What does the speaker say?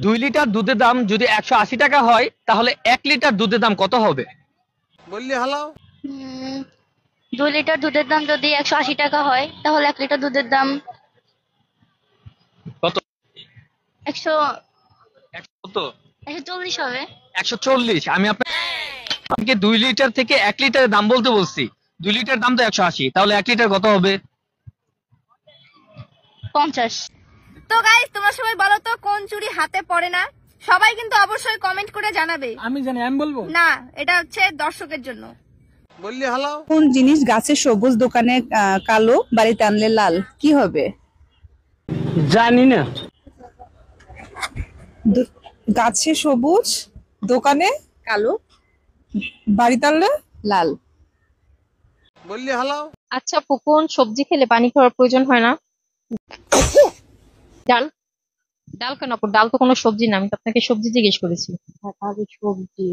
2 litre দুধের দাম যদি 180 টাকা হয় তাহলে 1 লিটার দুধের দাম কত হবে? বললি হালাও। 2 লিটার দুধের দাম যদি 180 টাকা হয় তাহলে 1 লিটার দুধের দাম কত? 100 কত? 140 হবে। 140। আমি আপনাকে 2 লিটার থেকে 1 লিটারের দাম বলতে বলছি। 2 লিটার দাম তো 180, তাহলে 1 লিটার কত হবে? 50। তো গাইস, তোমরা সবাই বলো তো কোন চুড়ি হাতে পড়ে না? সবাই কিন্তু অবশ্যই কমেন্ট করে জানাবে। আমি জানি, আমি বলবো না, এটা হচ্ছে দর্শকের জন্য। বললি হালাও। কোন জিনিস গাছে সবুজ, দোকানে কালো, বাড়িতে আনলে লাল? কি হবে? জানি না। গাছে সবুজ, দোকানে কালো, বাড়িতে আনলে লাল। বললি হালাও। আচ্ছা আপু, কোন সবজি খেলে পানি খাওয়ার প্রয়োজন হয় না? ডাল। ডাল কেন আপু? ডাল তো কোনো সবজি না, আমি তো আপনাকে সবজি জিজ্ঞেস করেছি। সবজি